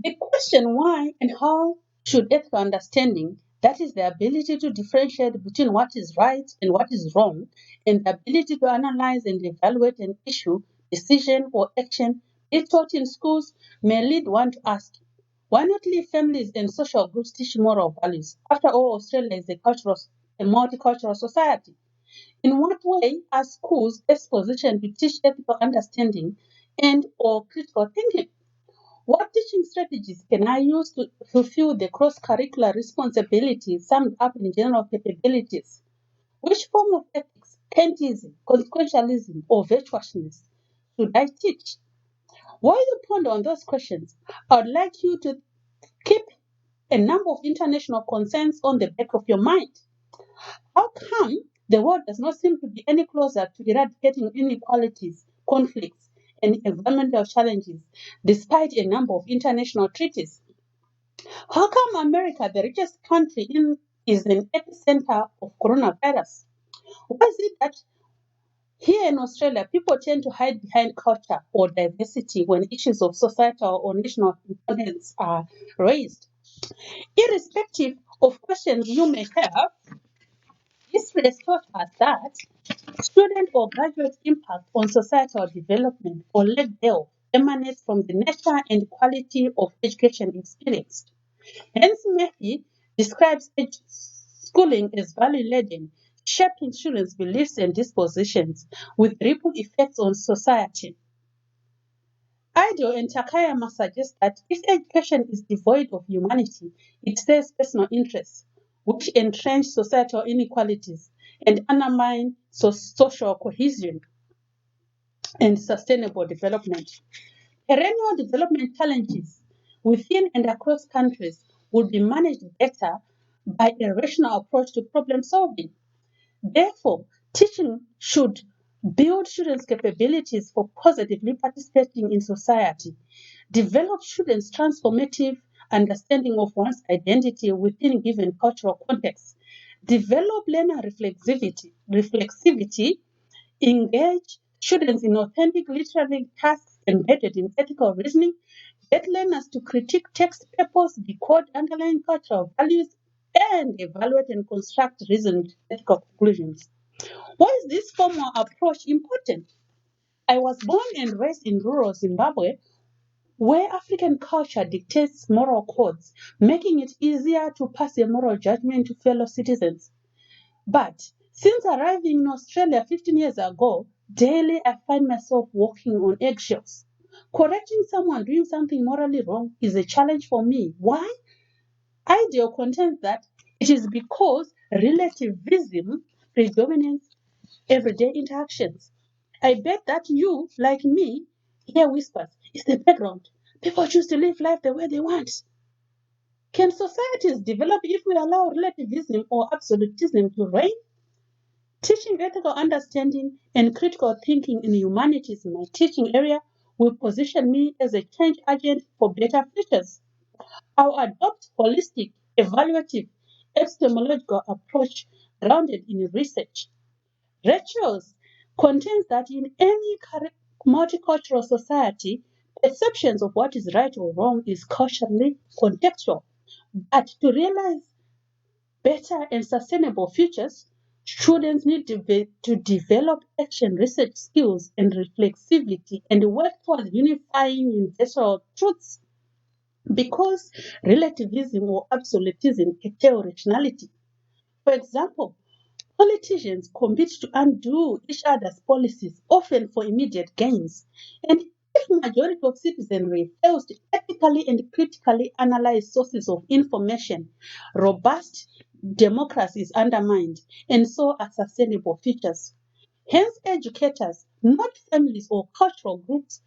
The question why and how should ethical understanding, that is the ability to differentiate between what is right and what is wrong, and the ability to analyze and evaluate an issue, decision, or action be taught in schools, may lead one to ask, why not leave families and social groups teach moral values? After all, Australia is a multicultural society. In what way are schools best positioned to teach ethical understanding and or critical thinking? What teaching strategies can I use to fulfill the cross-curricular responsibilities summed up in general capabilities? Which form of ethics, parentism, consequentialism, or virtuousness should I teach? While you ponder on those questions, I would like you to keep a number of international concerns on the back of your mind. How come the world does not seem to be any closer to eradicating inequalities, conflicts, and environmental challenges, despite a number of international treaties? How come America, the richest country, is an epicenter of coronavirus? Why is it that here in Australia, people tend to hide behind culture or diversity when issues of societal or national importance are raised? Irrespective of questions you may have, history has taught us that student or graduate impact on societal development or lack thereof emanates from the nature and quality of education experienced. Hence, Mackey describes schooling as value-laden, shaping students' beliefs and dispositions with ripple effects on society. Ido and Takayama suggest that if education is devoid of humanity, it serves personal interests, which entrench societal inequalities and undermine social cohesion and sustainable development. Perennial development challenges within and across countries would be managed better by a rational approach to problem solving. Therefore, teaching should build students' capabilities for positively participating in society, develop students' transformative understanding of one's identity within given cultural contexts, develop learner reflexivity, engage students in authentic literary tasks embedded in ethical reasoning, get learners to critique text papers, decode underlying cultural values, and evaluate and construct reasoned ethical conclusions. Why is this formal approach important? I was born and raised in rural Zimbabwe, where African culture dictates moral codes, making it easier to pass a moral judgment to fellow citizens. But since arriving in Australia 15 years ago, daily I find myself walking on eggshells. Correcting someone doing something morally wrong is a challenge for me. Why? Ideal contends that it is because relativism predominates everyday interactions. I bet that you, like me, hear whispers. It's the background. People choose to live life the way they want. Can societies develop if we allow relativism or absolutism to reign? Teaching ethical understanding and critical thinking in humanities in my teaching area will position me as a change agent for better futures. I'll adopt holistic, evaluative, epistemological approach grounded in research. Rituals contains that in any multicultural society, perceptions of what is right or wrong is culturally contextual. But to realize better and sustainable futures, students need to develop action research skills and reflexivity and work towards unifying universal truths because relativism or absolutism curtail rationality. For example, politicians compete to undo each other's policies, often for immediate gains. And if the majority of citizenry fails to ethically and critically analyze sources of information, robust democracy is undermined, and so are sustainable futures. Hence, educators, not families or cultural groups,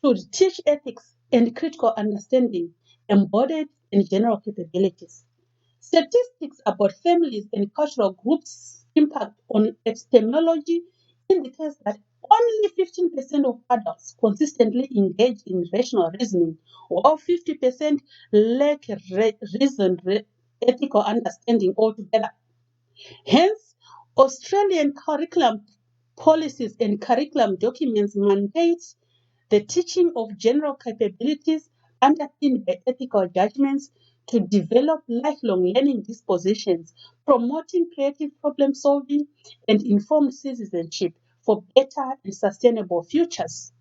should teach ethics and critical understanding embodied in general capabilities. Statistics about families and cultural groups' impact on epistemology indicates that only 15% of adults consistently engage in rational reasoning, while 50% lack reasoned ethical understanding altogether. Hence, Australian curriculum policies and curriculum documents mandate the teaching of general capabilities underpinned by ethical judgments to develop lifelong learning dispositions, promoting creative problem solving and informed citizenship for better and sustainable futures.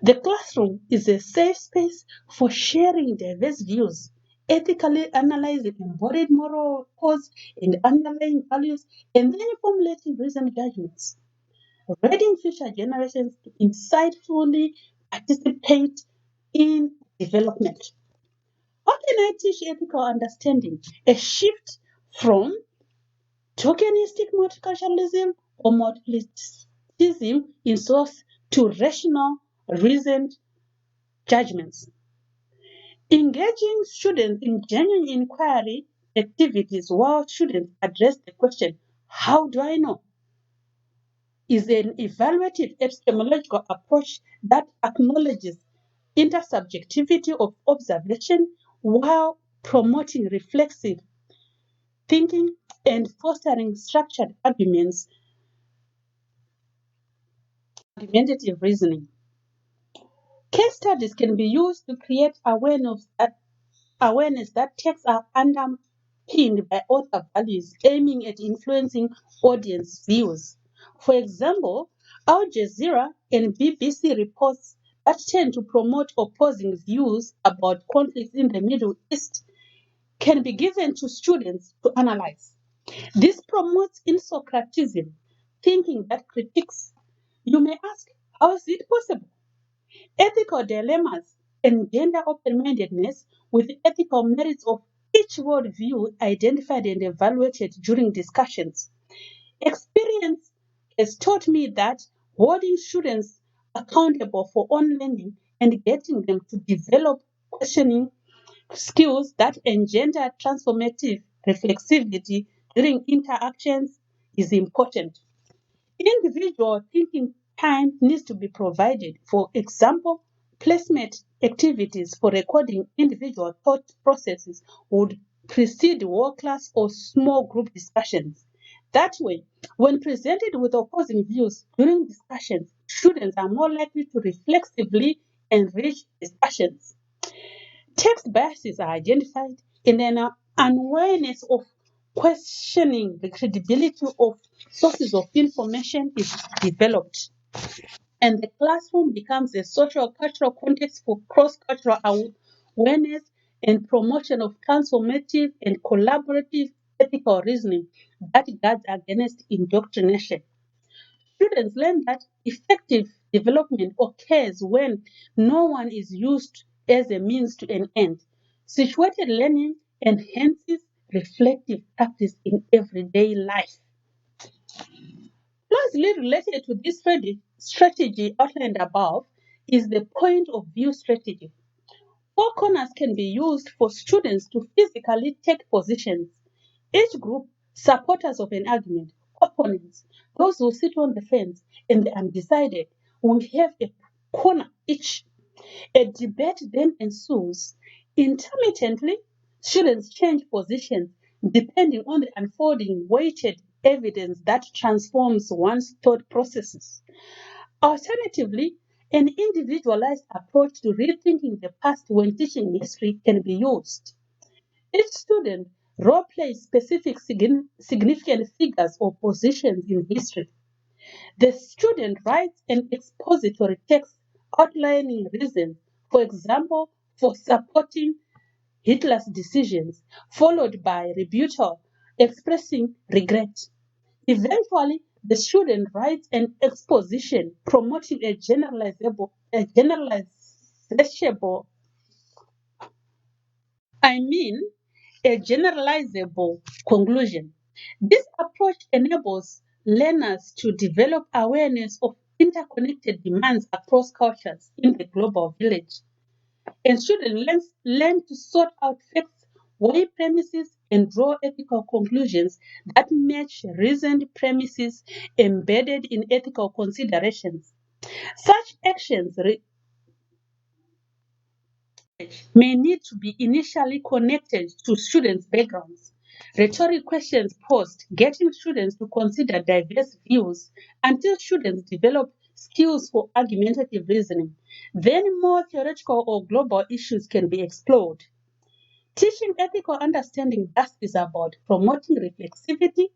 The classroom is a safe space for sharing diverse views, ethically analyzing embodied moral codes and underlying values, and then formulating reasoned judgments, readying future generations to insightfully participate in development. How can I teach ethical understanding? A shift from tokenistic multiculturalism or multiculturalism in source to rational, reasoned judgments. Engaging students in genuine inquiry activities while students address the question, how do I know? Is an evaluative epistemological approach that acknowledges intersubjectivity of observation while promoting reflexive thinking and fostering structured argumentative reasoning. Case studies can be used to create awareness that texts are underpinned by author values, aiming at influencing audience views. For example, Al Jazeera and BBC reports that tend to promote opposing views about conflicts in the Middle East can be given to students to analyze. This promotes insocratism, thinking that critiques. You may ask, how is it possible? Ethical dilemmas engender open mindedness with ethical merits of each worldview identified and evaluated during discussions. Experience has taught me that holding students accountable for own learning and getting them to develop questioning skills that engender transformative reflexivity during interactions is important. Individual thinking time needs to be provided. For example, placement activities for recording individual thought processes would precede world-class or small group discussions. That way, when presented with opposing views during discussions, students are more likely to reflexively enrich discussions. Text biases are identified and an unawareness of questioning the credibility of sources of information is developed. And the classroom becomes a social cultural context for cross-cultural awareness and promotion of transformative and collaborative ethical reasoning that guards against indoctrination. Students learn that effective development occurs when no one is used as a means to an end. Situated learning enhances reflective practice in everyday life. Closely related to this strategy outlined above is the point of view strategy. Four corners can be used for students to physically take positions. Each group, supporters of an argument, opponents, those who sit on the fence, and the undecided, will have a corner each. A debate then ensues. Intermittently, students change positions depending on the unfolding weighted evidence that transforms one's thought processes. Alternatively, an individualized approach to rethinking the past when teaching history can be used. Each student role plays specific significant figures or positions in history. The student writes an expository text outlining reasons, for example, for supporting Hitler's decisions, followed by rebuttal expressing regret. Eventually, the student writes an exposition promoting a generalizable, I mean, a generalizable conclusion. This approach enables learners to develop awareness of interconnected demands across cultures in the global village. And students learn to sort out facts, weigh premises, and draw ethical conclusions that match reasoned premises embedded in ethical considerations. Such actions may need to be initially connected to students' backgrounds. Rhetoric questions posed, getting students to consider diverse views until students develop skills for argumentative reasoning. Then more theoretical or global issues can be explored. Teaching ethical understanding thus is about promoting reflexivity,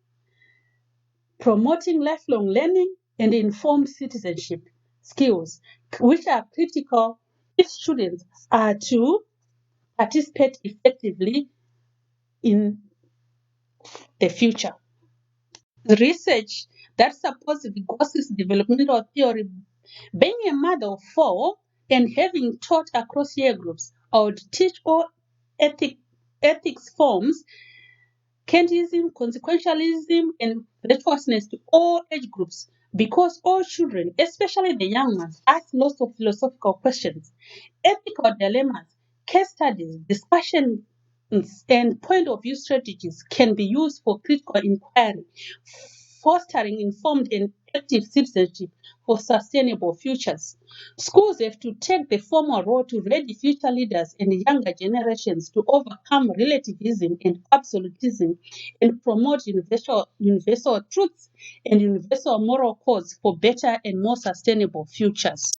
promoting lifelong learning, and informed citizenship skills, which are critical if students are to participate effectively in the future. The research that supports Vygotsky's developmental theory, being a mother of four and having taught across year groups, I would teach all ethics forms, Kantism, consequentialism, and virtuousness to all age groups because all children, especially the young ones, ask lots of philosophical questions, ethical dilemmas, case studies, discussions, and point of view strategies can be used for critical inquiry, fostering informed and active citizenship for sustainable futures. Schools have to take the formal role to ready future leaders and younger generations to overcome relativism and absolutism and promote universal truths and universal moral codes for better and more sustainable futures.